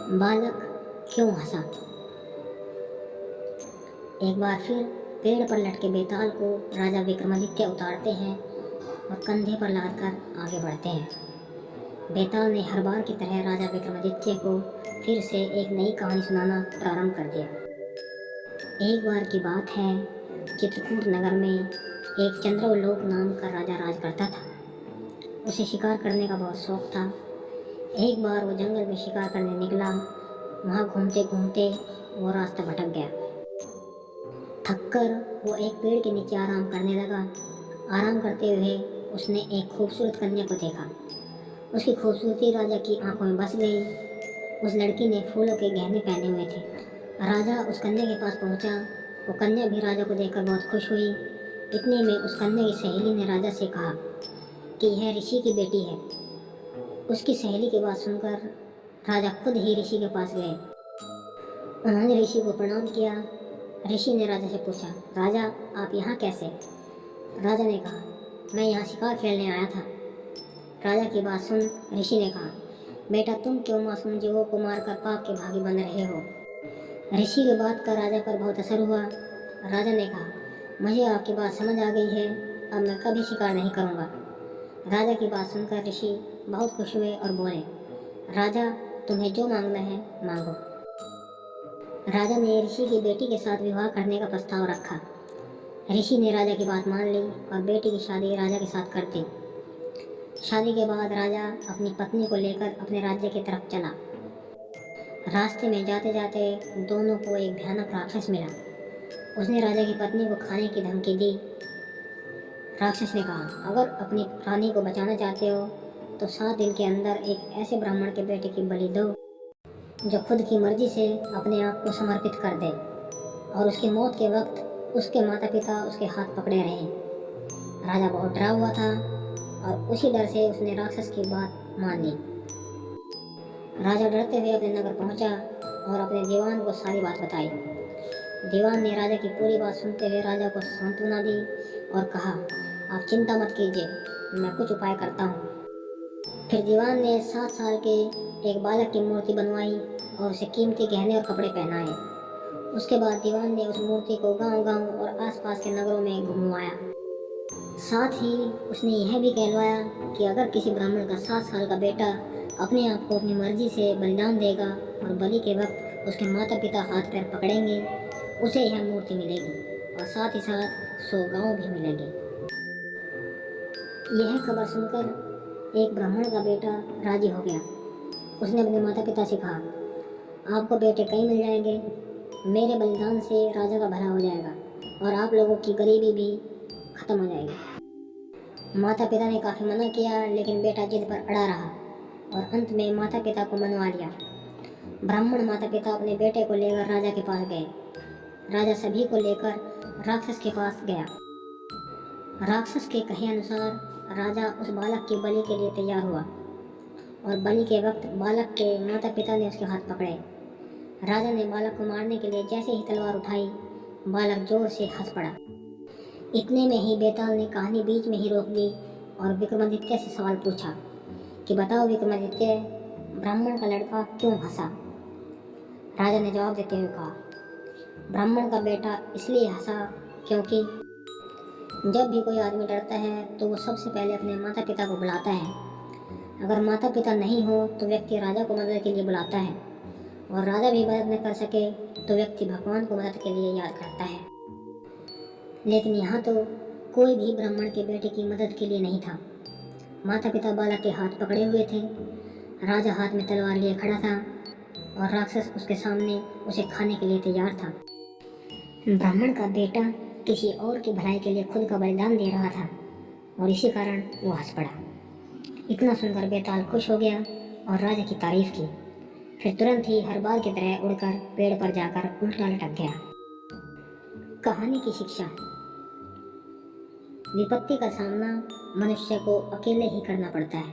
बालक क्यों हंसा। एक बार फिर पेड़ पर लटके बेताल को राजा विक्रमादित्य उतारते हैं और कंधे पर लादकर आगे बढ़ते हैं। बेताल ने हर बार की तरह राजा विक्रमादित्य को फिर से एक नई कहानी सुनाना प्रारंभ कर दिया। एक बार की बात है, चित्रकूट नगर में एक चंद्रलोक नाम का राजा राज करता था। उसे शिकार करने का बहुत शौक था। एक बार वो जंगल में शिकार करने निकला। वहाँ घूमते घूमते वो रास्ता भटक गया। थककर वो एक पेड़ के नीचे आराम करने लगा। आराम करते हुए उसने एक खूबसूरत कन्या को देखा। उसकी खूबसूरती राजा की आंखों में बस गई। उस लड़की ने फूलों के गहने पहने हुए थे। राजा उस कन्या के पास पहुंचा। वो कन्या भी राजा को देखकर बहुत खुश हुई। इतने में उस कन्या की सहेली ने राजा से कहा कि यह ऋषि की बेटी है। उसकी सहेली की बात सुनकर राजा खुद ही ऋषि के पास गए। उन्होंने ऋषि को प्रणाम किया। ऋषि ने राजा से पूछा, राजा आप यहाँ कैसे। राजा ने कहा, मैं यहाँ शिकार खेलने आया था। राजा की बात सुन ऋषि ने कहा, बेटा तुम क्यों मासूम जीवों को मारकर पाप के भागी बन रहे हो। ऋषि की बात का राजा पर बहुत असर हुआ। राजा ने कहा, मुझे आपकी बात समझ आ गई है, अब मैं कभी शिकार नहीं करूँगा। राजा की बात सुनकर ऋषि बहुत खुश हुए और बोले, राजा तुम्हें जो मांगना है मांगो। राजा ने ऋषि की बेटी के साथ विवाह करने का प्रस्ताव रखा। ऋषि ने राजा की बात मान ली और बेटी की शादी राजा के साथ कर दी। शादी के बाद राजा अपनी पत्नी को लेकर अपने राज्य की तरफ चला। रास्ते में जाते जाते दोनों को एक भयानक राक्षस मिला। उसने राजा की पत्नी को खाने की धमकी दी। राक्षस ने कहा, अगर अपनी रानी को बचाना चाहते हो तो 7 दिन के अंदर एक ऐसे ब्राह्मण के बेटे की बलि दो जो खुद की मर्जी से अपने आप को समर्पित कर दे और उसकी मौत के वक्त उसके माता पिता उसके हाथ पकड़े रहें। राजा बहुत डरा हुआ था और उसी डर से उसने राक्षस की बात मान ली। राजा डरते हुए अपने नगर पहुंचा और अपने दीवान को सारी बात बताई। दीवान ने राजा की पूरी बात सुनते हुए राजा को सांत्वना दी और कहा, आप चिंता मत कीजिए, मैं कुछ उपाय करता हूँ। फिर दीवान ने 7 साल के एक बालक की मूर्ति बनवाई और उसे कीमती गहने और कपड़े पहनाए। उसके बाद दीवान ने उस मूर्ति को गांव-गांव और आसपास के नगरों में घुमवाया। साथ ही उसने यह भी कहलवाया कि अगर किसी ब्राह्मण का 7 साल का बेटा अपने आप को अपनी मर्जी से बलिदान देगा और बलि के वक्त उसके माता पिता हाथ पैर पकड़ेंगे, उसे यह मूर्ति मिलेगी और साथ ही साथ 100 गाँव भी मिलेंगे। यह खबर सुनकर एक ब्राह्मण का बेटा राजी हो गया। उसने अपने माता पिता से कहा, आपको बेटे कई मिल जाएंगे, मेरे बलिदान से राजा का भला हो जाएगा और आप लोगों की गरीबी भी खत्म हो जाएगी। माता पिता ने काफ़ी मना किया, लेकिन बेटा जिद पर अड़ा रहा और अंत में माता पिता को मनवा लिया। ब्राह्मण माता पिता अपने बेटे को लेकर राजा के पास गए। राजा सभी को लेकर राक्षस के पास गया। राक्षस के कहे अनुसार राजा उस बालक की बलि के लिए तैयार हुआ और बलि के वक्त बालक के माता पिता ने उसके हाथ पकड़े। राजा ने बालक को मारने के लिए जैसे ही तलवार उठाई, बालक जोर से हंस पड़ा। इतने में ही बेताल ने कहानी बीच में ही रोक दी और विक्रमादित्य से सवाल पूछा कि बताओ विक्रमादित्य, ब्राह्मण का लड़का क्यों हंसा। राजा ने जवाब देते हुए कहा, ब्राह्मण का बेटा इसलिए हंसा क्योंकि जब भी कोई आदमी डरता है तो वो सबसे पहले अपने माता पिता को बुलाता है। अगर माता पिता नहीं हो तो व्यक्ति राजा को मदद के लिए बुलाता है और राजा भी मदद न कर सके तो व्यक्ति भगवान को मदद के लिए याद करता है। लेकिन यहाँ तो कोई भी ब्राह्मण के बेटे की मदद के लिए नहीं था। माता पिता बालक के हाथ पकड़े हुए थे। राजा हाथ में तलवार लिए खड़ा था और राक्षस उसके सामने उसे खाने के लिए तैयार था। ब्राह्मण का बेटा किसी और की भलाई के लिए खुद का बलिदान दे रहा था और इसी कारण वो हंस पड़ा। इतना सुनकर बेताल खुश हो गया और राजा की तारीफ की। फिर तुरंत ही हर बार की तरह उड़कर पेड़ पर जाकर उल्टा लटक गया। कहानी की शिक्षा, विपत्ति का सामना मनुष्य को अकेले ही करना पड़ता है।